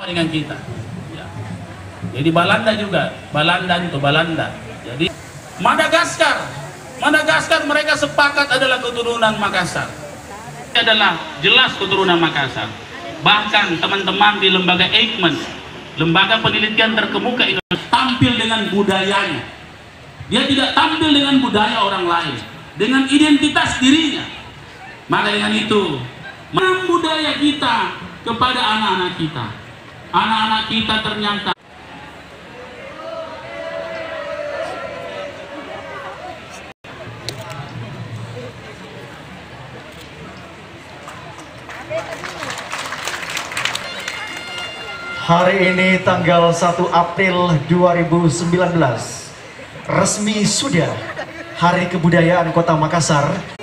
dengan kita. Ya. Jadi Balanda juga, Balanda. Jadi Madagaskar mereka sepakat adalah keturunan Makassar. Ini adalah jelas keturunan Makassar. Bahkan teman-teman di lembaga Eijkman, lembaga penelitian terkemuka itu tampil dengan budayanya. Dia tidak tampil dengan budaya orang lain, dengan identitas dirinya. Maka dengan itu, menang budaya kita kepada anak-anak kita. Anak-anak kita ternyata hari ini tanggal 1 April 2019 resmi sudah Hari Kebudayaan Kota Makassar